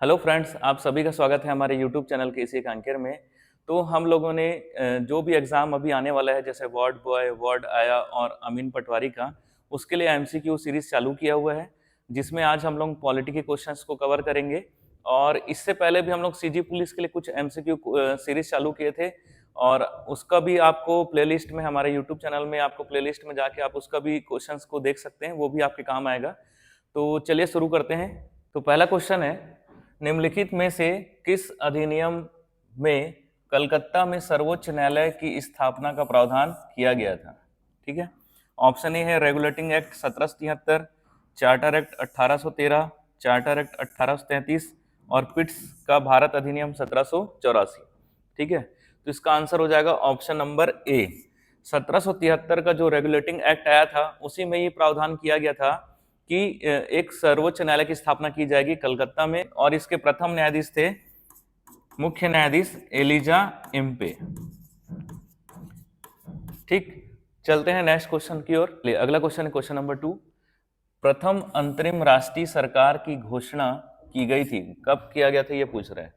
Hello friends, आप सभी का स्वागत है हमारे यूट्यूब चैनल के इसी एक अंकेर में। तो हम लोगों ने जो भी एग्ज़ाम अभी आने वाला है, जैसे वार्ड बॉय, वार्ड आया और अमीन पटवारी का, उसके लिए एमसीक्यू सीरीज़ चालू किया हुआ है, जिसमें आज हम लोग पॉलिटी के क्वेश्चंस को कवर करेंगे। और इससे पहले भी हम लोग सीजी पुलिस के लिए कुछ एमसीक्यू सीरीज़ चालू किए थे, और उसका भी आपको प्लेलिस्ट में, हमारे यूट्यूब चैनल में आपको प्लेलिस्ट में जाके आप उसका भी क्वेश्चंस को देख सकते हैं, वो भी आपके काम आएगा। तो चलिए शुरू करते हैं। तो पहला क्वेश्चन है, निम्नलिखित में से किस अधिनियम में कलकत्ता में सर्वोच्च न्यायालय की स्थापना का प्रावधान किया गया था? ठीक है, ऑप्शन ए है regulating act 1773, charter act 1813, charter act 1833 और पिट्स का भारत अधिनियम 1784। ठीक है, तो इसका आंसर हो जाएगा ऑप्शन नंबर ए। 1773 का जो रेगुलेटिंग एक्ट आया था, उसी में ये प्रावधान किया गया था कि एक सर्वोच्च न्यायालय की स्थापना की जाएगी कलकत्ता में, और इसके प्रथम न्यायाधीश थे मुख्य न्यायाधीश एलिजा इम्पे। ठीक, चलते हैं नेक्स्ट क्वेश्चन की ओर। अगला क्वेश्चन है क्वेश्चन नंबर 2। प्रथम अंतरिम राष्ट्रीय सरकार की घोषणा की गई थी, कब किया गया था, ये पूछ रहे हैं।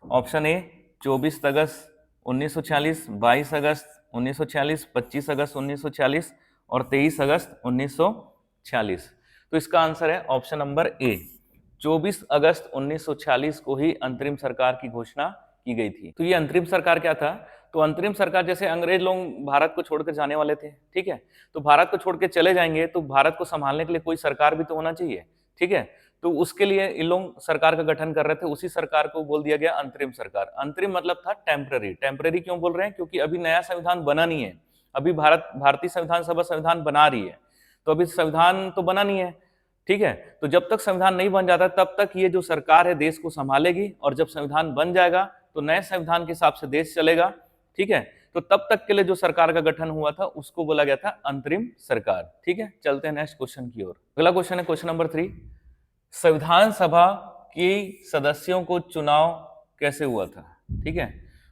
ऑप्शन ए 24 अगस्त 1946, 22 अगस्त 1946, 25 अगस्त 1946 और 23 अगस्त 1946। तो इसका आंसर है ऑप्शन नंबर ए, 24 अगस्त 1946 को ही अंतरिम सरकार की घोषणा की गई थी। तो ये अंतरिम सरकार क्या था? तो अंतरिम सरकार, जैसे अंग्रेज लोग भारत को छोड़कर जाने वाले थे, ठीक है, तो भारत को छोड़ के चले जाएंगे तो भारत को संभालने के लिए कोई सरकार भी तो होना चाहिए। ठीक है, तो उसके लिए इन लोग सरकार का गठन कर रहे थे, उसी सरकार को बोल दिया गया अंतरिम सरकार। अंतरिम मतलब था टेम्पररी। टेम्पररी क्यों बोल रहे हैं? क्योंकि अभी नया संविधान बना नहीं है, अभी भारतीय संविधान सभा संविधान बना रही है, तो अभी संविधान तो बना नहीं है। ठीक है, तो जब तक संविधान नहीं बन जाता तब तक ये जो सरकार है देश को संभालेगी, और जब संविधान बन जाएगा तो नए संविधान के हिसाब से देश चलेगा। ठीक है, तो तब तक के लिए जो सरकार का गठन हुआ था उसको बोला गया था अंतरिम सरकार। ठीक है, चलते हैं नेक्स्ट क्वेश्चन की ओर। अगला क्वेश्चन है क्वेश्चन नंबर 3। संविधान सभा की सदस्यों को चुनाव कैसे हुआ था? ठीक है,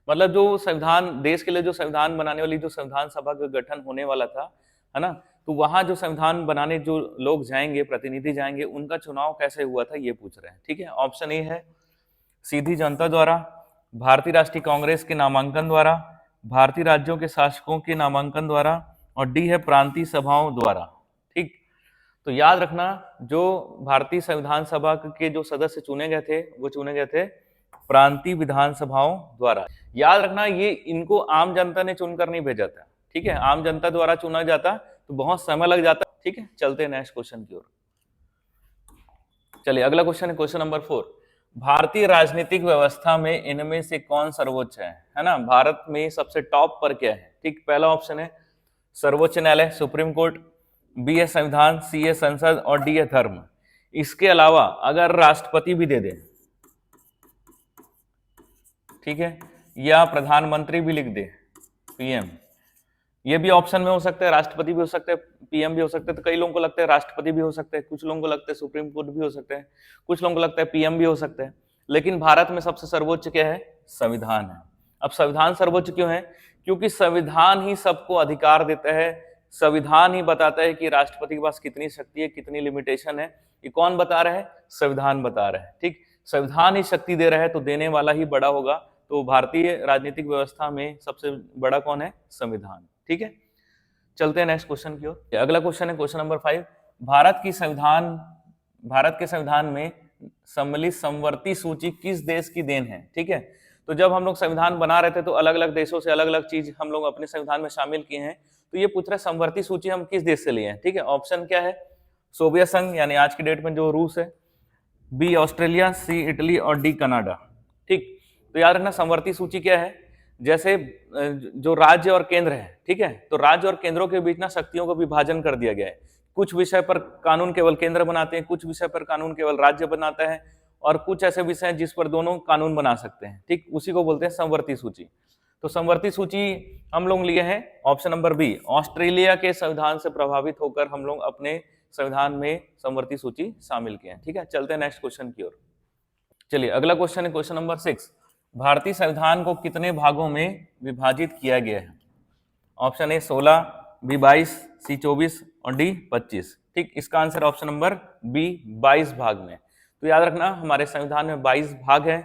मतलब जो संविधान, देश के लिए जो संविधान बनाने वाली जो संविधान सभा का गठन होने वाला था, है ना, तो वहां जो संविधान बनाने जो लोग जाएंगे, प्रतिनिधि जाएंगे, उनका चुनाव कैसे हुआ था ये पूछ रहे हैं। ठीक है, ऑप्शन ए है सीधी जनता द्वारा, भारतीय राष्ट्रीय कांग्रेस के नामांकन द्वारा, भारतीय राज्यों के शासकों के नामांकन द्वारा, और डी है प्रांतीय सभाओं द्वारा। ठीक, तो याद रखना, जो भारतीय संविधान सभा के जो सदस्य चुने गए थे वो चुने गए थे प्रांतीय विधानसभाओं द्वारा। याद रखना, ये इनको आम जनता ने चुनकर नहीं भेजा था। ठीक है, आम जनता द्वारा चुना जाता तो बहुत समय लग जाता। ठीक है, चलते हैं नेक्स्ट क्वेश्चन की ओर। चलिए, अगला क्वेश्चन है क्वेश्चन नंबर 4। भारतीय राजनीतिक व्यवस्था में इनमें से कौन सर्वोच्च है ना, भारत में सबसे टॉप पर क्या है? ठीक, पहला ऑप्शन है सर्वोच्च न्यायालय, सुप्रीम कोर्ट, बी है संविधान, सी है संसद और डी है धर्म। इसके अलावा अगर राष्ट्रपति भी दे दे, ठीक है, या प्रधानमंत्री भी लिख दे, पीएम, ये भी ऑप्शन में हो सकता है, राष्ट्रपति भी हो सकते हैं, पीएम भी हो सकते हैं। तो कई लोगों को लगता है राष्ट्रपति भी हो सकते हैं, कुछ लोगों को लगता है सुप्रीम कोर्ट भी हो सकते हैं, कुछ लोगों को लगता है पीएम भी हो सकते हैं, लेकिन भारत में सबसे सर्वोच्च क्या है? संविधान है। अब संविधान सर्वोच्च क्यों है? क्योंकि संविधान ही सबको अधिकार देता है, संविधान ही बताता है कि राष्ट्रपति के पास कितनी शक्ति है, कितनी लिमिटेशन है। ये कौन बता रहा है? संविधान बता रहा है। ठीक, संविधान ही शक्ति दे रहा है तो देने वाला ही बड़ा होगा। तो भारतीय राजनीतिक व्यवस्था में सबसे बड़ा कौन है? संविधान। ठीक है, चलते हैं नेक्स्ट क्वेश्चन की ओर। अगला क्वेश्चन है क्वेश्चन नंबर 5। भारत के संविधान में सम्मिलित समवर्ती सूची किस देश की देन है? ठीक है, तो जब हम लोग संविधान बना रहे थे तो अलग अलग देशों से अलग अलग चीज हम लोग अपने संविधान में शामिल किए हैं। तो ये पूछ रहा है समवर्ती सूची हम किस देश से लिए हैं। ठीक है, ऑप्शन क्या है? सोवियत संघ यानी आज की डेट में जो रूस है, बी ऑस्ट्रेलिया, सी इटली और डी कनाडा। ठीक, तो याद रखना समवर्ती सूची क्या है? जैसे जो राज्य और केंद्र है, ठीक है, तो राज्य और केंद्रों के बीच ना शक्तियों का विभाजन कर दिया गया है। कुछ विषय पर कानून केवल केंद्र बनाते हैं, कुछ विषय पर कानून केवल राज्य बनाता है, और कुछ ऐसे विषय हैं जिस पर दोनों कानून बना सकते हैं। ठीक, उसी को बोलते हैं समवर्ती सूची। तो समवर्ती सूची हम लोग लिए हैं ऑप्शन नंबर बी, ऑस्ट्रेलिया के संविधान से प्रभावित होकर हम लोग अपने संविधान में समवर्ती सूची शामिल किए हैं। ठीक है, चलते हैं नेक्स्ट क्वेश्चन की ओर। चलिए, अगला क्वेश्चन है क्वेश्चन नंबर 6। भारतीय संविधान को कितने भागों में विभाजित किया गया है? ऑप्शन ए 16, बी 22, सी 24 और डी 25। ठीक, इसका आंसर ऑप्शन नंबर बी 22 भाग में। तो याद रखना हमारे संविधान में 22 भाग है,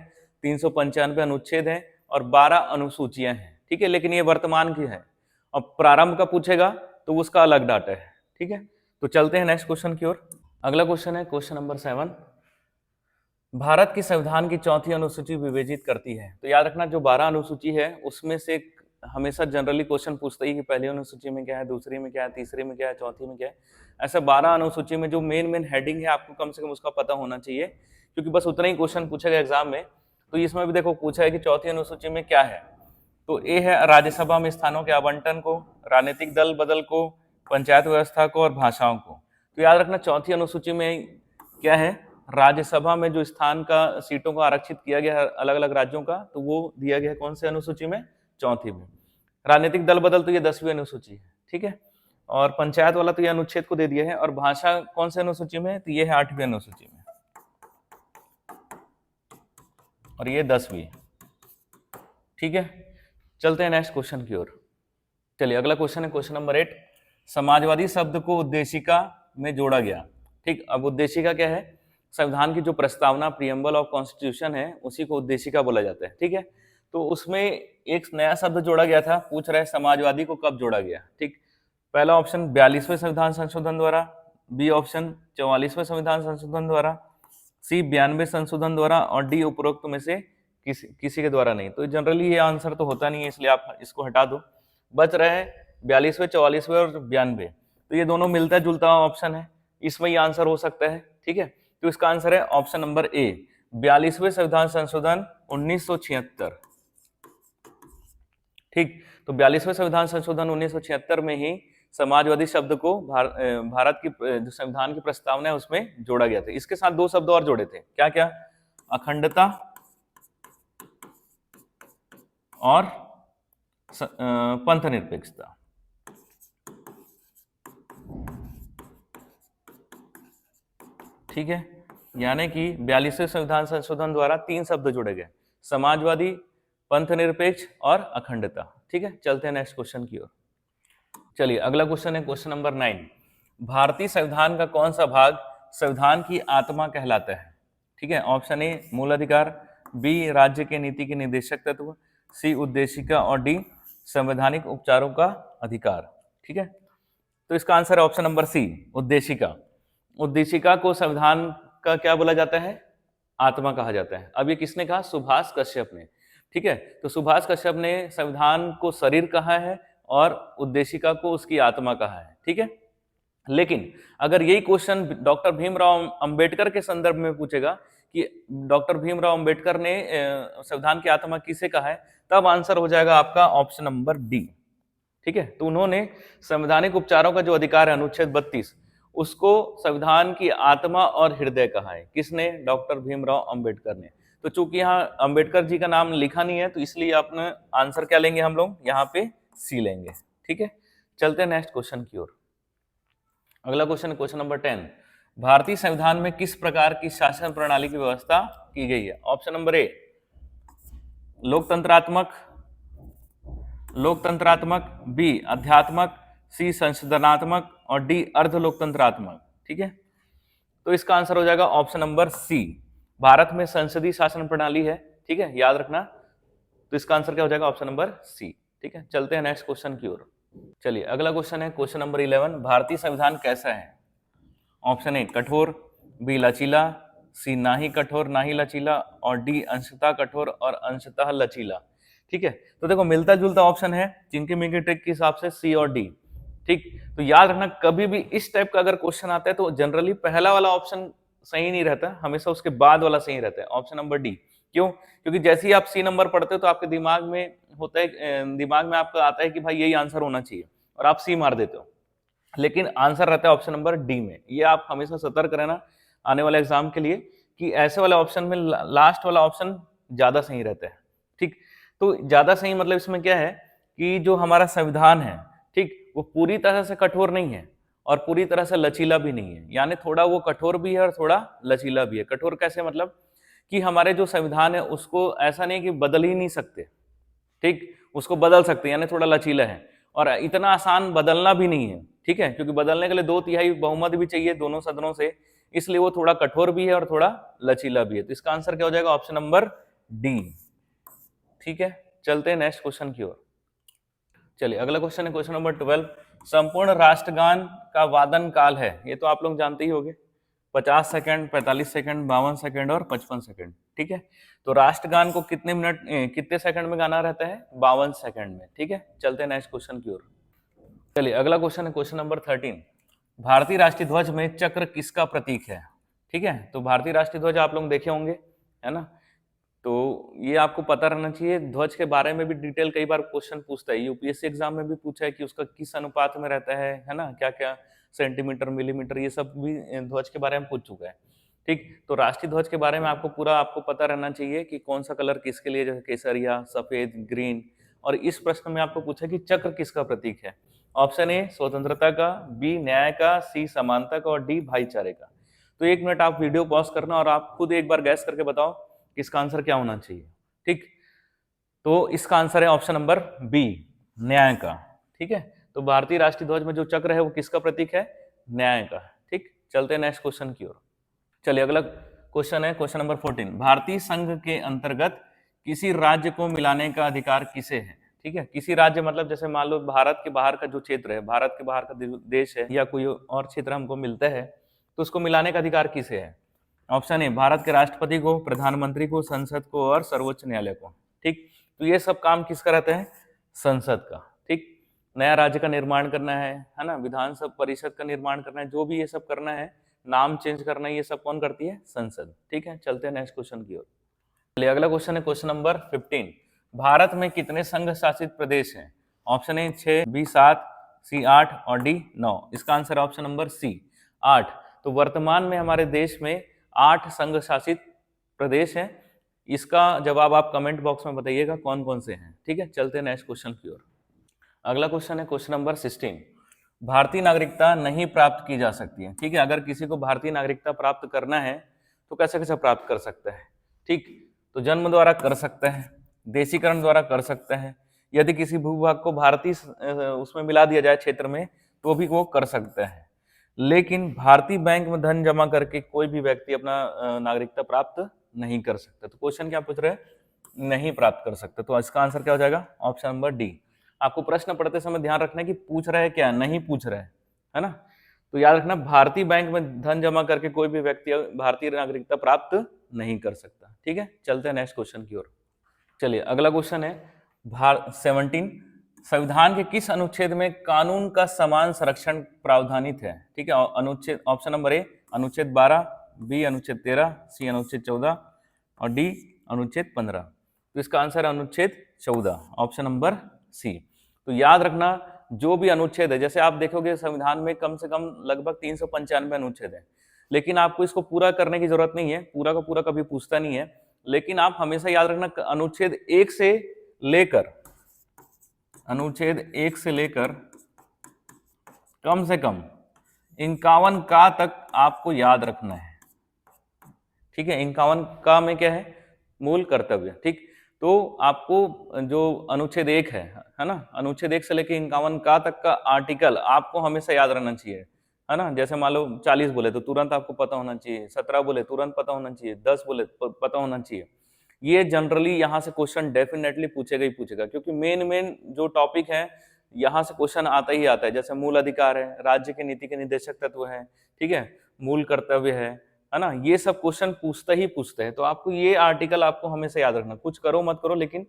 395 अनुच्छेद है और 12 अनुसूचियां हैं, ठीक है। लेकिन ये वर्तमान की है, अब प्रारंभ का पूछेगा तो उसका अलग डाटा है, ठीक है। तो चलते हैं नेक्स्ट क्वेश्चन की ओर। अगला क्वेश्चन है क्वेश्चन नंबर 7। भारत की संविधान की चौथी अनुसूची विवेचित करती है। तो याद रखना जो 12 अनुसूची है उसमें से हमेशा जनरली क्वेश्चन पूछता ही कि पहली अनुसूची में क्या है, दूसरी में क्या है, तीसरी में क्या है, चौथी में क्या है। ऐसा 12 अनुसूची में जो मेन हेडिंग है आपको कम से कम उसका पता होना चाहिए, क्योंकि बस उतना ही क्वेश्चन पूछेगा एग्जाम में। तो इसमें भी देखो पूछा है कि चौथी अनुसूची में क्या है। तो ए है राज्यसभा में स्थानों के आवंटन को, राजनीतिक दल बदल को, पंचायत व्यवस्था को और भाषाओं को। तो याद रखना चौथी अनुसूची में क्या है, राज्यसभा में जो स्थान का सीटों को आरक्षित किया गया है अलग अलग राज्यों का, तो वो दिया गया है कौन से अनुसूची में, चौथी में। राजनीतिक दल बदल तो ये 10वीं अनुसूची है, ठीक है। और पंचायत वाला तो ये अनुच्छेद को दे दिया है। और भाषा कौन से अनुसूची में, तो ये है 8वीं अनुसूची में और ये 10वीं, ठीक है। चलते हैं नेक्स्ट क्वेश्चन की ओर। चलिए अगला क्वेश्चन है क्वेश्चन नंबर 8। समाजवादी शब्द को उद्देशिका में जोड़ा गया, ठीक। अब उद्देशिका क्या है, संविधान की जो प्रस्तावना प्रियम्बल ऑफ कॉन्स्टिट्यूशन है उसी को उद्देशिका बोला जाता है, ठीक है। तो उसमें एक नया शब्द जोड़ा गया था, पूछ रहा है समाजवादी को कब जोड़ा गया, ठीक। पहला ऑप्शन 42वें संविधान संशोधन द्वारा, बी ऑप्शन 44वें संविधान संशोधन द्वारा, सी 92 संशोधन द्वारा और डी उपरोक्त में से किसी के द्वारा नहीं। तो जनरली ये आंसर तो होता नहीं है, इसलिए आप इसको हटा दो। बच रहे हैं 42वें, 44वें और 92। तो ये दोनों मिलता जुलता ऑप्शन है, इसमें ये आंसर हो सकता है, ठीक है। तो इसका आंसर है ऑप्शन नंबर ए, 42वें संविधान संशोधन 1976, ठीक। तो 42वें संविधान संशोधन 1976 में ही समाजवादी शब्द को भारत की जो संविधान की प्रस्तावना है उसमें जोड़ा गया था। इसके साथ दो शब्द और जोड़े थे, क्या क्या, अखंडता और पंथ निरपेक्षता, ठीक है। यानी कि 42वें संविधान संशोधन द्वारा 3 शब्द जोड़े गए, समाजवादी, पंथ निरपेक्ष और अखंडता, ठीक है। चलते हैं नेक्स्ट क्वेश्चन की ओर। चलिए अगला क्वेश्चन है क्वेश्चन नंबर 9। भारतीय संविधान का कौन सा भाग संविधान की आत्मा कहलाता है, ठीक है। ऑप्शन ए मूल अधिकार, बी राज्य के नीति के निर्देशक तत्व, सी उद्देशिका और डी संवैधानिक उपचारों का अधिकार, ठीक है। तो इसका आंसर है ऑप्शन नंबर सी, उद्देशिका। उद्देशिका को संविधान का क्या बोला जाता है, आत्मा कहा जाता है। अब ये किसने कहा, सुभाष कश्यप ने, ठीक है। तो सुभाष कश्यप ने संविधान को शरीर कहा है और उद्देशिका को उसकी आत्मा कहा है, ठीक है। लेकिन अगर यही क्वेश्चन डॉक्टर भीमराव अंबेडकर के संदर्भ में पूछेगा कि डॉक्टर भीमराव अंबेडकर ने संविधान की आत्मा किसे कहा है, तब आंसर हो जाएगा आपका ऑप्शन नंबर डी, ठीक है। तो उन्होंने संवैधानिक उपचारों का जो अधिकार है अनुच्छेद 32 उसको संविधान की आत्मा और हृदय कहा है। किसने, डॉक्टर भीमराव अंबेडकर ने। तो चूंकि यहाँ अंबेडकर जी का नाम लिखा नहीं है तो इसलिए अपने आंसर क्या लेंगे हम लोग, यहाँ पे सी लेंगे, ठीक है। चलते हैं नेक्स्ट क्वेश्चन की ओर। अगला क्वेश्चन क्वेश्चन नंबर 10। भारतीय संविधान में किस प्रकार की शासन प्रणाली की व्यवस्था की गई है। ऑप्शन नंबर ए लोकतंत्रात्मक, बी अध्यात्मक, सी संशोधनात्मक और डी अर्ध लोकतंत्रात्मक, ठीक है। तो इसका आंसर हो जाएगा ऑप्शन नंबर सी, भारत में संसदीय शासन प्रणाली है, ठीक है, याद रखना। तो इसका आंसर क्या हो जाएगा, ऑप्शन नंबर सी, ठीक है। चलते हैं नेक्स्ट क्वेश्चन की ओर। चलिए अगला क्वेश्चन है क्वेश्चन नंबर 11। भारतीय संविधान कैसा है। ऑप्शन ए कठोर, बी लचीला, सी ना ही कठोर ना ही लचीला और डी अंशतः कठोर और अंशतः लचीला, ठीक है। तो देखो मिलता जुलता ऑप्शन है, जिनके मिनकी ट्रिक के हिसाब से सी और डी, ठीक। तो याद रखना कभी भी इस टाइप का अगर क्वेश्चन आता है तो जनरली पहला वाला ऑप्शन सही नहीं रहता, हमेशा उसके बाद वाला सही रहता है, ऑप्शन नंबर डी। क्यों, क्योंकि जैसे ही आप सी नंबर पढ़ते हो तो आपके दिमाग में होता है, दिमाग में आपका आता है कि भाई यही आंसर होना चाहिए और आप सी मार देते हो, लेकिन आंसर रहता है ऑप्शन नंबर डी में। ये आप हमेशा सतर्क रहना आने वाले एग्जाम के लिए कि ऐसे वाले ऑप्शन में लास्ट वाला ऑप्शन ज्यादा सही रहता है, ठीक। तो ज्यादा सही मतलब इसमें क्या है कि जो हमारा संविधान है, ठीक, वो पूरी तरह से कठोर नहीं है और पूरी तरह से लचीला भी नहीं है, यानी थोड़ा वो कठोर भी है और थोड़ा लचीला भी है। कठोर कैसे, मतलब कि हमारे जो संविधान है उसको ऐसा नहीं कि बदल ही नहीं सकते, ठीक, उसको बदल सकते हैं, यानी थोड़ा लचीला है और इतना आसान बदलना भी नहीं है, ठीक है, क्योंकि बदलने के लिए 2/3 बहुमत भी चाहिए दोनों सदनों से, इसलिए वो थोड़ा कठोर भी है और थोड़ा लचीला भी है। तो इसका आंसर क्या हो जाएगा? Option number D. ठीक है, चलते हैं नेक्स्ट क्वेश्चन की ओर। चलिए अगला क्वेश्चन है क्वेश्चन नंबर 12। संपूर्ण राष्ट्रगान का वादन काल है, ये तो आप लोग जानते ही होंगे, 50 सेकंड, 45 सेकंड, 52 सेकंड और 55 सेकंड। ठीक है, तो राष्ट्रगान को कितने मिनट कितने सेकंड में गाना रहता है? 52 सेकंड में। ठीक है, चलते हैं नेक्स्ट क्वेश्चन की ओर। चलिए अगला क्वेश्चन है क्वेश्चन नंबर 13। भारतीय राष्ट्रीय ध्वज में चक्र किसका प्रतीक है? ठीक है, तो भारतीय राष्ट्रीय ध्वज आप लोग देखे होंगे, है ना, तो ये आपको पता रहना चाहिए। ध्वज के बारे में भी डिटेल कई बार क्वेश्चन पूछता है, यूपीएससी एग्जाम में भी पूछा है कि उसका किस अनुपात में रहता है ना, क्या क्या सेंटीमीटर, मिलीमीटर, ये सब भी ध्वज के बारे में पूछ चुका है। ठीक, तो राष्ट्रीय ध्वज के बारे में आपको पूरा आपको पता रहना चाहिए कि कौन सा कलर किसके लिए, जैसे केसरिया, सफेद, ग्रीन। और इस प्रश्न में आपको पूछा कि चक्र किसका प्रतीक है? ऑप्शन ए स्वतंत्रता का, बी न्याय का, सी समानता का और डी भाईचारे का। तो 1 मिनट आप वीडियो पॉज करना और आप खुद एक बार गैस करके बताओ कि इसका आंसर क्या होना चाहिए। ठीक, तो इसका आंसर है ऑप्शन नंबर बी, न्याय का। ठीक है, तो भारतीय राष्ट्रीय ध्वज में जो चक्र है वो किसका प्रतीक है? न्याय का। ठीक, चलते हैं नेक्स्ट क्वेश्चन की ओर। चलिए अगला क्वेश्चन है क्वेश्चन नंबर 14। भारतीय संघ के अंतर्गत किसी राज्य को मिलाने का अधिकार किसे है? ठीक है, किसी राज्य मतलब जैसे मान लो भारत के बाहर का जो क्षेत्र है, भारत के बाहर का देश है या कोई और क्षेत्र हमको मिलता है, तो उसको मिलाने का अधिकार किसे है? ऑप्शन ए भारत के राष्ट्रपति को, प्रधानमंत्री को, संसद को और सर्वोच्च न्यायालय को। ठीक, तो ये सब काम किसका रहता है? संसद का। ठीक, नया राज्य का निर्माण करना है ना, विधानसभा परिषद का निर्माण करना है, जो भी ये सब करना है, नाम चेंज करना है, ये सब कौन करती है? संसद। ठीक है, चलते हैं नेक्स्ट क्वेश्चन की ओर। चलिए अगला क्वेश्चन है क्वेश्चन नंबर 15। भारत में कितने संघ शासित प्रदेश हैं? ऑप्शन ए 6, बी 7, सी 8 और डी 9। इसका आंसर ऑप्शन नंबर सी 8। तो वर्तमान में हमारे देश में 8 संघ शासित प्रदेश हैं। इसका जवाब आप कमेंट बॉक्स में बताइएगा कौन कौन से हैं। ठीक है, चलते हैं नेक्स्ट क्वेश्चन की ओर। अगला क्वेश्चन है क्वेश्चन नंबर 16। भारतीय नागरिकता नहीं प्राप्त की जा सकती है। ठीक है, अगर किसी को भारतीय नागरिकता प्राप्त करना है तो कैसे कैसे प्राप्त कर सकता है? ठीक, तो जन्म द्वारा कर सकता है, देशीकरण द्वारा कर सकता है, यदि किसी भूभाग को भारतीय उसमें मिला दिया जाए क्षेत्र में तो भी वो कर सकता है। लेकिन भारतीय बैंक में धन जमा करके कोई भी व्यक्ति अपना नागरिकता प्राप्त नहीं कर सकता। तो क्वेश्चन क्या पूछ रहे हैं? नहीं प्राप्त कर सकता। तो इसका आंसर क्या हो जाएगा? Option number D. आपको प्रश्न पढ़ते समय ध्यान रखना है कि पूछ रहा है क्या, नहीं पूछ रहा है ना। तो याद रखना, भारतीय बैंक में धन जमा करके कोई भी व्यक्ति भारतीय नागरिकता प्राप्त नहीं कर सकता। ठीक है, चलते हैं नेक्स्ट क्वेश्चन की ओर। चलिए अगला क्वेश्चन है 17। संविधान के किस अनुच्छेद में कानून का समान संरक्षण प्रावधानित है? ठीक है, अनुच्छेद ऑप्शन नंबर ए अनुच्छेद 12, बी अनुच्छेद 13, सी अनुच्छेद 14 और डी अनुच्छेद 15। तो इसका आंसर है अनुच्छेद 14, ऑप्शन नंबर सी। तो याद रखना, जो भी अनुच्छेद है, जैसे आप देखोगे संविधान में कम से कम लगभग 395 अनुच्छेद है, लेकिन आपको इसको पूरा करने की जरूरत नहीं है, पूरा का पूरा कभी पूछता नहीं है। लेकिन आप हमेशा याद रखना, अनुच्छेद 1 से लेकर कम से कम 51 का तक आपको याद रखना है। ठीक है, 51 का में क्या है? मूल कर्तव्य। ठीक, तो आपको जो अनुच्छेद 1 है ना, अनुच्छेद 1 से लेकर 51 का तक का आर्टिकल आपको हमेशा याद रहना चाहिए, है ना। जैसे मान लो 40 बोले तो तुरंत आपको पता होना चाहिए, 17 बोले तुरंत पता होना चाहिए, 10 बोले पता होना चाहिए। ये जनरली यहाँ से क्वेश्चन डेफिनेटली पूछेगा ही पूछेगा, क्योंकि मेन जो टॉपिक है यहाँ से क्वेश्चन आता ही आता है। जैसे मूल अधिकार है, राज्य की नीति के निर्देशक तत्व है, ठीक है, मूल कर्तव्य है ना, ये सब क्वेश्चन पूछते ही पूछते हैं। तो आपको ये आर्टिकल आपको हमेशा याद रखना, कुछ करो मत करो, लेकिन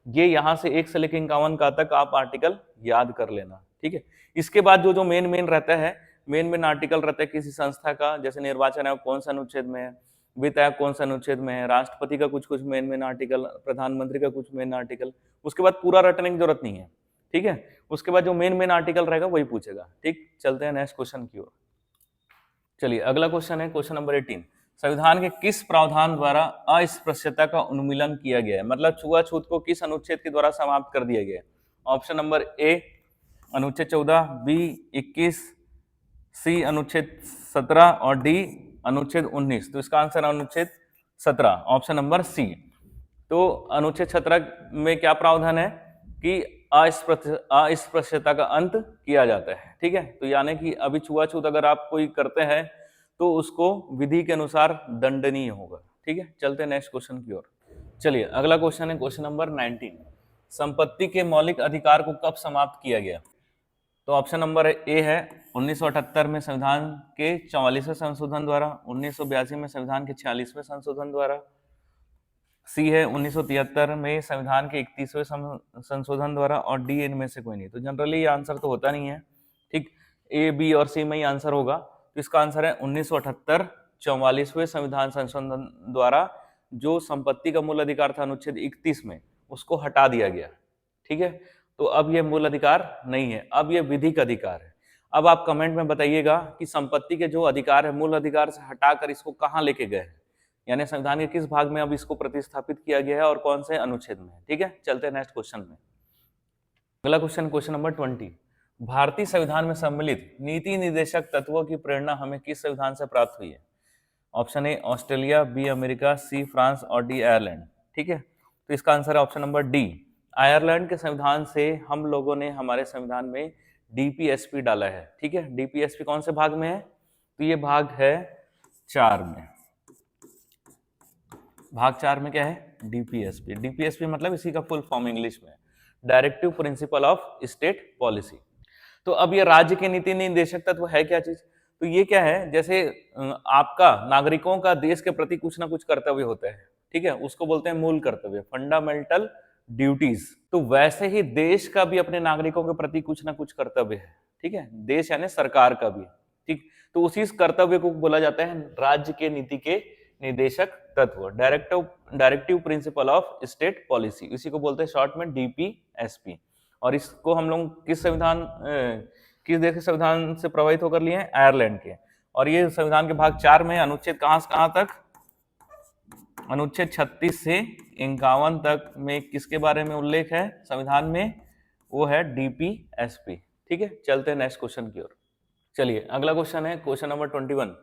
ये यहाँ से 1 से लेकर 51 का तक आप आर्टिकल याद कर लेना। ठीक है, इसके बाद जो मेन रहता है, मेन आर्टिकल रहता है किसी संस्था का, जैसे निर्वाचन आयोग कौन सा अनुच्छेद में है, वित्त आयोग कौन सा अनुच्छेद में है, राष्ट्रपति का कुछ मेन आर्टिकल, प्रधानमंत्री का कुछ मेन आर्टिकल, उसके बाद पूरा रटने की जरूरत नहीं है। ठीक है, उसके बाद जो मेन आर्टिकल रहेगा वही पूछेगा। ठीक, चलते हैं नेक्स्ट क्वेश्चन की ओर। चलिए अगला क्वेश्चन है क्वेश्चन नंबर 18। संविधान के किस प्रावधान द्वारा अस्पृश्यता का उन्मूलन किया गया है? मतलब छुआछूत को किस अनुच्छेद के द्वारा समाप्त कर दिया गया है? ऑप्शन नंबर ए अनुच्छेद 14, बी 21, सी अनुच्छेद 17 और डी अनुच्छेद 19। तो इसका आंसर अनुच्छेद 17, ऑप्शन नंबर सी। तो अनुच्छेद 17 में क्या प्रावधान है कि अस्पृश्यता का अंत किया जाता है। ठीक है, तो यानी कि अभी छुआछूत अगर आप कोई करते हैं तो उसको विधि के अनुसार दंडनीय होगा। ठीक है, चलते हैं नेक्स्ट क्वेश्चन की ओर। चलिए अगला क्वेश्चन है क्वेश्चन नंबर 19। संपत्ति के मौलिक अधिकार को कब समाप्त किया गया? तो ऑप्शन नंबर ए है 1978 में संविधान के 44वें संशोधन द्वारा, 1982 में संविधान के 46वें संशोधन द्वारा, सी है 1973 में संविधान के 31वें संशोधन द्वारा, और डी इनमें से कोई नहीं। तो जनरली ये आंसर तो होता नहीं है, ठीक, ए बी और सी में ही आंसर होगा। तो इसका आंसर है 1978 44वें संविधान संशोधन द्वारा जो संपत्ति का मूल अधिकार था अनुच्छेद 31 में, उसको हटा दिया गया। ठीक है, तो अब ये मूल अधिकार नहीं है, अब ये विधिक अधिकार है। अब आप कमेंट में बताइएगा कि संपत्ति के जो अधिकार है मूल अधिकार से हटाकर इसको कहाँ लेके गए हैं, यानी संविधान के किस भाग में अब इसको प्रतिस्थापित किया गया है और कौन से अनुच्छेद में। ठीक है, चलते हैं नेक्स्ट क्वेश्चन में। अगला क्वेश्चन, क्वेश्चन नंबर 20। भारतीय संविधान में सम्मिलित नीति निर्देशक तत्वों की प्रेरणा हमें किस संविधान से प्राप्त हुई है? Option A Australia, B America, C France और डी आयरलैंड। ठीक है, तो इसका आंसर है ऑप्शन नंबर डी, आयरलैंड के संविधान से हम लोगों ने हमारे संविधान में डीपीएसपी डाला है। ठीक है, डीपीएसपी कौन से भाग में है? तो ये भाग है 4 में। भाग 4 में क्या है? डीपीएसपी। डीपीएसपी मतलब इसी का फुल फॉर्म इंग्लिश में directive principle of state policy. तो अब ये राज्य के नीति निर्देशक तत्व है क्या चीज? तो ये क्या है, जैसे आपका नागरिकों का देश के प्रति कुछ ना कुछ कर्तव्य होता है, ठीक है, उसको बोलते हैं मूल कर्तव्य, फंडामेंटल ड्यूटीज। तो वैसे ही देश का भी अपने नागरिकों के प्रति कुछ ना कुछ कर्तव्य है। ठीक है, देश यानी सरकार का भी। ठीक, तो उसी कर्तव्य को बोला जाता है राज्य के नीति के निर्देशक तत्व, directive principle of state policy, इसी को बोलते हैं शॉर्ट में डीपीएसपी। और इसको हम लोग किस देश के संविधान से प्रभावित होकर लिए हैं? आयरलैंड के। और ये संविधान के भाग 4 में अनुच्छेद कहां से कहां तक? अनुच्छेद 36 से 51 तक में किसके बारे में उल्लेख है संविधान में? वो है डीपीएसपी। ठीक है, चलते हैं नेक्स्ट क्वेश्चन की ओर। चलिए अगला क्वेश्चन है क्वेश्चन नंबर 21।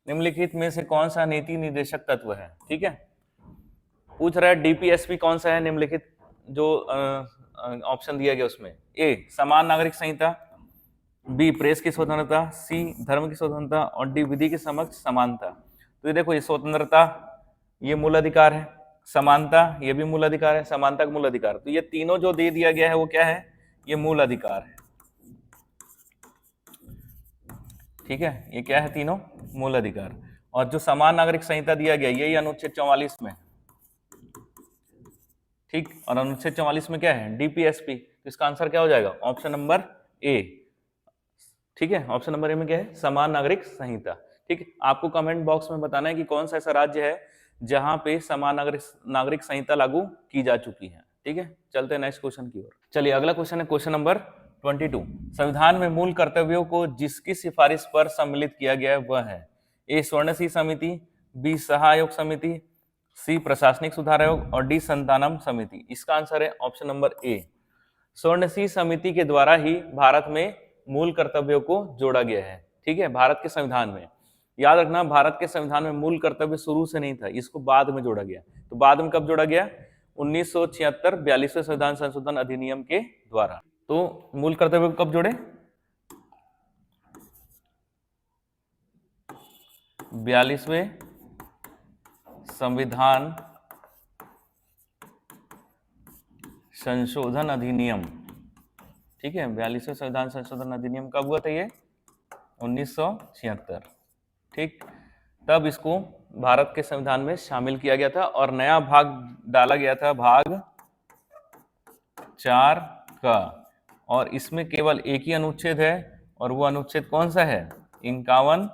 निम्नलिखित में से कौन सा नीति निर्देशक तत्व है? ठीक है, पूछ रहा है डीपीएसपी कौन सा है निम्नलिखित जो ऑप्शन दिया गया उसमें। ए समान नागरिक संहिता, बी प्रेस की स्वतंत्रता, सी धर्म की स्वतंत्रता और डी विधि के समक्ष समानता। तो ये देखो, ये स्वतंत्रता ये मूल अधिकार है, समानता ये भी मूल अधिकार है, समानता का मूल अधिकार। तो ये तीनों जो दे दिया गया है वो क्या है? ये मूल अधिकार है। ठीक है, ये क्या है? तीनों मूल अधिकार। और जो समान नागरिक संहिता दिया गया यही अनुच्छेद 44 में। ठीक, और अनुच्छेद 44 में क्या है? डीपीएसपी। तो इसका आंसर क्या हो जाएगा? Option number A. ठीक है, ऑप्शन नंबर ए में क्या है? समान नागरिक संहिता। ठीक है, आपको कमेंट बॉक्स में बताना है कि कौन सा ऐसा राज्य है जहां पे समान नागरिक संहिता लागू की जा चुकी है। ठीक है, चलते हैं नेक्स्ट क्वेश्चन की ओर। चलिए अगला क्वेश्चन है क्वेश्चन नंबर 22। संविधान में मूल कर्तव्यों को जिसकी सिफारिश पर सम्मिलित किया गया है वह है? ए स्वर्णसिंह समिति, बी सह आयोग समिति, सी प्रशासनिक सुधार आयोग और डी संतानम समिति। इसका आंसर है ऑप्शन नंबर ए, स्वर्णसिंह समिति के द्वारा ही भारत में मूल कर्तव्यों को जोड़ा गया है। ठीक है, भारत के संविधान में। याद रखना, भारत के संविधान में मूल कर्तव्य शुरू से नहीं था, इसको बाद में जोड़ा गया। तो बाद में कब जोड़ा गया? 1976 42वें संविधान संशोधन अधिनियम के द्वारा। तो मूल कर्तव्य को कब जोड़े? 42वें संविधान संशोधन अधिनियम। ठीक है, 42वें संविधान संशोधन अधिनियम कब हुआ था? ये 1976। ठीक, तब इसको भारत के संविधान में शामिल किया गया था और नया भाग डाला गया था, भाग 4 का। और इसमें केवल एक ही अनुच्छेद है और वो अनुच्छेद कौन सा है? 51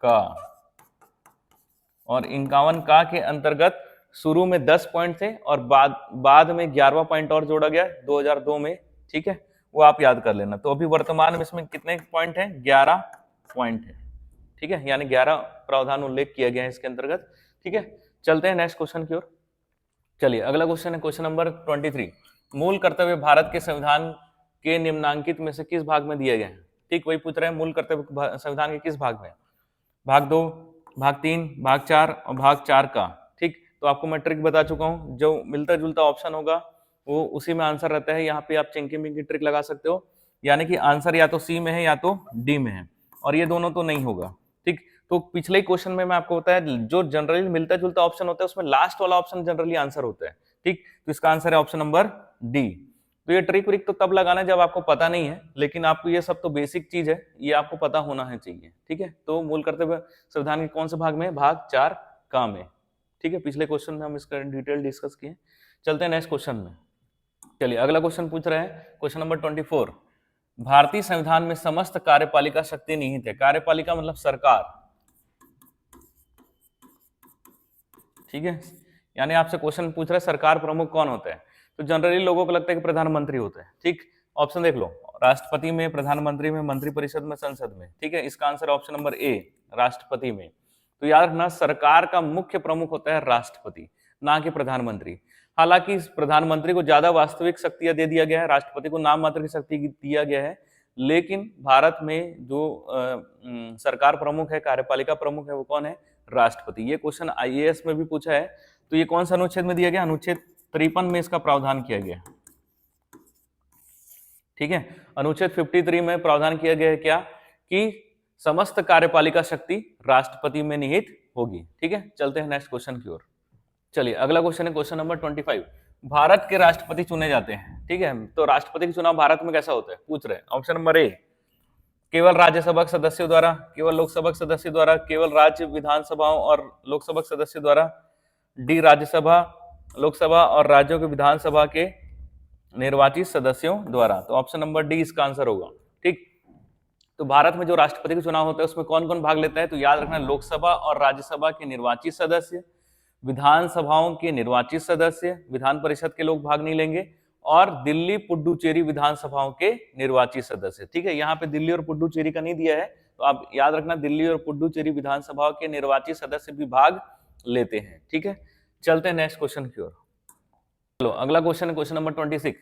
का। और 51 का के अंतर्गत शुरू में 10 पॉइंट थे और बाद में 11वां पॉइंट और जोड़ा गया 2002 में। ठीक है, वो आप याद कर लेना। तो अभी वर्तमान में इसमें कितने पॉइंट हैं? 11 पॉइंट है। ठीक है, यानी 11 प्रावधान उल्लेख किया गया है इसके अंतर्गत। ठीक है, चलते हैं नेक्स्ट क्वेश्चन की ओर। चलिए अगला क्वेश्चन है क्वेश्चन नंबर 23। मूल कर्तव्य भारत के संविधान के निम्नांकित में से किस भाग में दिए गए हैं? ठीक, वही पूछ रहे हैं मूल कर्तव्य संविधान के किस भाग में? भाग 2, भाग 3, भाग 4 और भाग 4 का। ठीक, तो आपको मैं ट्रिक बता चुका हूं, जो मिलता जुलता ऑप्शन होगा वो उसी में आंसर रहता है। यहाँ पे आप चिंकी मिंकी ट्रिक लगा सकते हो, यानी कि आंसर या तो सी में है या तो डी में है, और ये दोनों तो नहीं होगा। ठीक, तो पिछले क्वेश्चन में मैं आपको बताया जो जनरली मिलता जुलता ऑप्शन होता है उसमें लास्ट वाला ऑप्शन जनरली आंसर होता है, ठीक। तो इसका आंसर है ऑप्शन नंबर डी। तो ये ट्रिक व्रिक तो तब लगाना है जब आपको पता नहीं है, लेकिन आपको ये सब तो बेसिक चीज है, ये आपको पता होना है चाहिए, ठीक है। तो मूल कर्तव्य संविधान के कौन से भाग में, भाग 4 का में, ठीक है। पिछले क्वेश्चन में हम इसका डिटेल डिस्कस किए। चलते हैं नेक्स्ट क्वेश्चन में। चलिए अगला क्वेश्चन पूछ रहे हैं, क्वेश्चन नंबर 24। भारतीय संविधान में समस्त कार्यपालिका शक्ति निहित है। कार्यपालिका मतलब सरकार, ठीक है। यानी आपसे क्वेश्चन पूछ रहा है सरकार प्रमुख कौन होता है, तो जनरली लोगों को लगता है कि प्रधानमंत्री होता है, ठीक। ऑप्शन देख लो, राष्ट्रपति में, प्रधानमंत्री में, मंत्रिपरिषद में, संसद में, ठीक है। इसका आंसर ऑप्शन नंबर ए, राष्ट्रपति में। तो याद रखना सरकार का मुख्य प्रमुख होता है राष्ट्रपति, ना कि प्रधानमंत्री। हालांकि प्रधानमंत्री को ज्यादा वास्तविक शक्तियां दे दिया गया है, राष्ट्रपति को नाम मात्र की शक्ति दिया गया है, लेकिन भारत में जो सरकार प्रमुख है, कार्यपालिका प्रमुख है, वो कौन है, राष्ट्रपति। ये क्वेश्चन आईएएस में भी पूछा है। तो ये कौन सा अनुच्छेद में दिया गया, अनुच्छेद 53 में इसका प्रावधान किया गया, ठीक है। अनुच्छेद 53 में प्रावधान किया गया है क्या, कि समस्त कार्यपालिका शक्ति राष्ट्रपति में निहित होगी, ठीक है। चलते हैं नेक्स्ट क्वेश्चन की ओर। चलिए अगला क्वेश्चन है क्वेश्चन नंबर 25। भारत के राष्ट्रपति चुने जाते हैं, ठीक है। तो राष्ट्रपति का चुनाव भारत में कैसा होता है पूछ रहे हैं। ऑप्शन नंबर ए, केवल राज्यसभा के सदस्यों द्वारा, केवल लोकसभा के सदस्यों द्वारा, केवल राज्य विधानसभाओं और लोकसभा के सदस्यों द्वारा, डी राज्यसभा, लोकसभा और राज्यों के विधानसभा के निर्वाचित सदस्यों द्वारा। तो ऑप्शन नंबर डी इसका आंसर होगा, ठीक। तो भारत में जो राष्ट्रपति का चुनाव होता है उसमें कौन कौन भाग लेता है, तो याद रखना लोकसभा और राज्यसभा के निर्वाचित सदस्य, विधानसभाओं के निर्वाचित सदस्य, विधान परिषद के लोग भाग नहीं लेंगे, और दिल्ली पुडुचेरी विधानसभाओं के निर्वाचित सदस्य, ठीक है। यहाँ पे दिल्ली और पुडुचेरी का नहीं दिया है, तो आप याद रखना दिल्ली और पुडुचेरी विधानसभाओं के निर्वाचित सदस्य भी भाग लेते हैं, ठीक है। चलते हैं नेक्स्ट क्वेश्चन की ओर। चलो अगला क्वेश्चन है क्वेश्चन नंबर 26।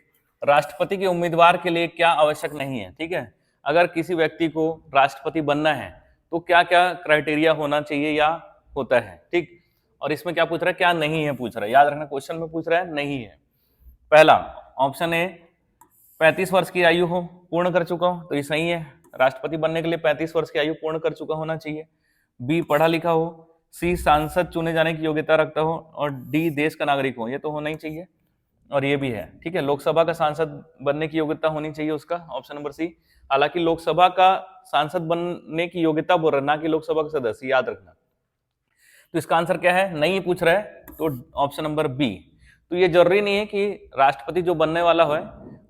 राष्ट्रपति के उम्मीदवार के लिए क्या आवश्यक नहीं है, ठीक है। अगर किसी व्यक्ति को राष्ट्रपति बनना है तो क्या क्या क्राइटेरिया होना चाहिए या होता है, ठीक। और इसमें क्या पूछ रहा है, क्या नहीं है पूछ रहा है। याद रखना क्वेश्चन में पूछ रहा है नहीं है। पहला ऑप्शन ए, 35 वर्ष की आयु हो, पूर्ण कर चुका हो, तो ये सही है। राष्ट्रपति बनने के लिए 35 वर्ष की आयु पूर्ण कर चुका होना चाहिए। बी, पढ़ा लिखा हो। सी, सांसद चुने जाने की योग्यता रखता हो। और डी, देश का नागरिक हो। ये तो होना ही चाहिए, और ये भी है, ठीक है। लोकसभा का सांसद बनने की योग्यता होनी चाहिए उसका, ऑप्शन नंबर सी। हालांकि लोकसभा का सांसद बनने की योग्यता बोल रहा है, ना कि लोकसभा का सदस्य, याद रखना। तो इसका आंसर क्या है, नहीं पूछ रहा है, तो ऑप्शन नंबर बी। तो ये जरूरी नहीं है कि राष्ट्रपति जो बनने वाला है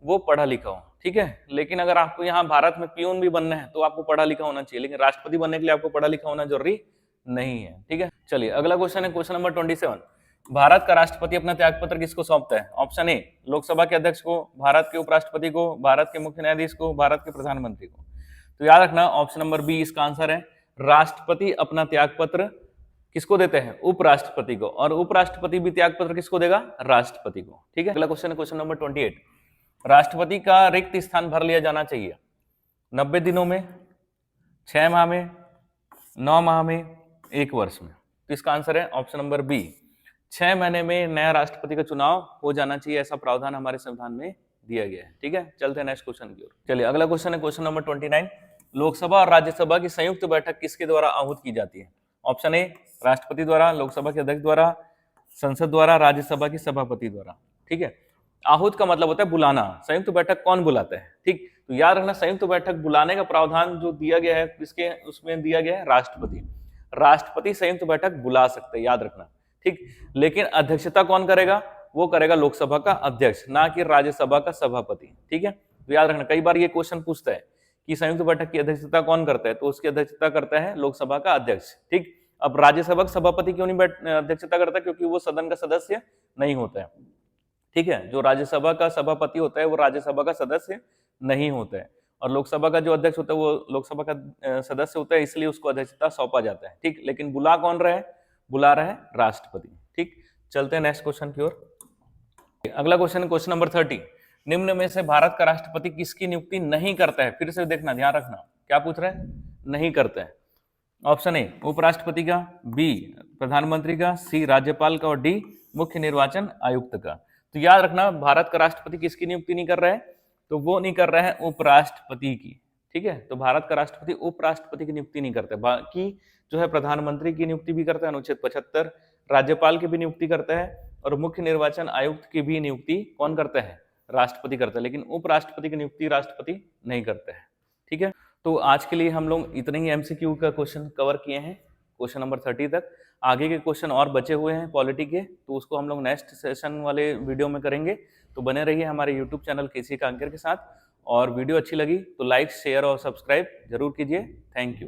वो पढ़ा लिखा हो, ठीक है। लेकिन अगर आपको यहाँ भारत में पियून भी बनना है तो आपको पढ़ा लिखा होना चाहिए, लेकिन राष्ट्रपति बनने के लिए आपको पढ़ा लिखा होना जरूरी नहीं है, ठीक है। चलिए अगला क्वेश्चन है क्वेश्चन नंबर 27। भारत का राष्ट्रपति अपना त्यागपत्र किसको सौंपता है। ऑप्शन ए, लोकसभा के अध्यक्ष को, भारत के उपराष्ट्रपति को, भारत के मुख्य न्यायाधीश को, भारत के प्रधानमंत्री को। तो याद रखना ऑप्शन नंबर बी इसका आंसर है। राष्ट्रपति अपना त्यागपत्र किसको देते हैं, उपराष्ट्रपति को, और उपराष्ट्रपति भी त्यागपत्र किसको देगा, राष्ट्रपति को, ठीक है। अगला क्वेश्चन है क्वेश्चन नंबर 28। राष्ट्रपति का रिक्त स्थान भर लिया जाना चाहिए 90 दिनों में, 6 माह में, 9 माह में, 1 वर्ष में। तो इसका आंसर है ऑप्शन नंबर बी, 6 महीने में नया राष्ट्रपति का चुनाव हो जाना चाहिए, ऐसा प्रावधान हमारे संविधान में दिया गया है, ठीक है। चलते हैं नेक्स्ट क्वेश्चन की ओर। चलिए अगला क्वेश्चन है क्वेश्चन नंबर 29। लोकसभा और राज्यसभा की संयुक्त बैठक किसके द्वारा आहूत की जाती है। ऑप्शन ए, राष्ट्रपति द्वारा, लोकसभा के अध्यक्ष द्वारा, संसद द्वारा, राज्यसभा की सभापति द्वारा, ठीक है। आहूत का मतलब होता है बुलाना, संयुक्त बैठक कौन बुलाता है, ठीक। तो याद रखना संयुक्त बैठक बुलाने का प्रावधान जो दिया गया है किसके, उसमें दिया गया है राष्ट्रपति। राष्ट्रपति संयुक्त बैठक बुला सकते हैं, याद रखना, ठीक। लेकिन अध्यक्षता कौन करेगा, वो करेगा लोकसभा का अध्यक्ष, ना कि राज्यसभा का सभापति, ठीक है। तो याद रखना कई बार ये क्वेश्चन पूछता है कि संयुक्त बैठक की अध्यक्षता कौन करता है, तो उसकी अध्यक्षता करता है लोकसभा का अध्यक्ष, ठीक। अब राज्यसभा का सभापति क्यों नहीं अध्यक्षता करता, क्योंकि वो सदन का सदस्य नहीं होता है, ठीक है। जो राज्यसभा का सभापति होता है वो राज्यसभा का सदस्य नहीं होता है, और लोकसभा का जो अध्यक्ष होता है वो लोकसभा का सदस्य होता है, इसलिए उसको अध्यक्षता सौंपा जाता है, ठीक। लेकिन बुला कौन रहा है, बुला रहा है राष्ट्रपति, ठीक। चलते हैं नेक्स्ट क्वेश्चन की ओर। अगला क्वेश्चन है क्वेश्चन नंबर 30। निम्न में से भारत का राष्ट्रपति किसकी नियुक्ति नहीं करता है। फिर से देखना, ध्यान रखना, क्या पूछ रहा है, नहीं करता है। ऑप्शन ए, उपराष्ट्रपति का, बी, प्रधानमंत्री का, सी, राज्यपाल का, और डी, मुख्य निर्वाचन आयुक्त का। तो याद रखना भारत का राष्ट्रपति किसकी नियुक्ति नहीं कर रहा है, तो वो नहीं कर रहा है उपराष्ट्रपति की, ठीक है। तो भारत का राष्ट्रपति उपराष्ट्रपति की नियुक्ति नहीं करता, बाकी जो है प्रधानमंत्री की नियुक्ति भी करता है अनुच्छेद 75, राज्यपाल की भी नियुक्ति करता है, और मुख्य निर्वाचन आयुक्त की भी नियुक्ति कौन करता है? राष्ट्रपति करता है, लेकिन उपराष्ट्रपति की नियुक्ति राष्ट्रपति नहीं करता है। ठीक है, तो आज के लिए हम लोग इतने ही एमसीक्यू का क्वेश्चन कवर किए हैं, क्वेश्चन नंबर 30 तक। आगे के क्वेश्चन और बचे हुए हैं पॉलिटी के, तो उसको हम लोग नेक्स्ट सेशन वाले वीडियो में करेंगे। तो बने रहिए हमारे यूट्यूब चैनल केसी कांकेर के साथ, और वीडियो अच्छी लगी तो लाइक, शेयर और सब्सक्राइब जरूर कीजिए। Thank you.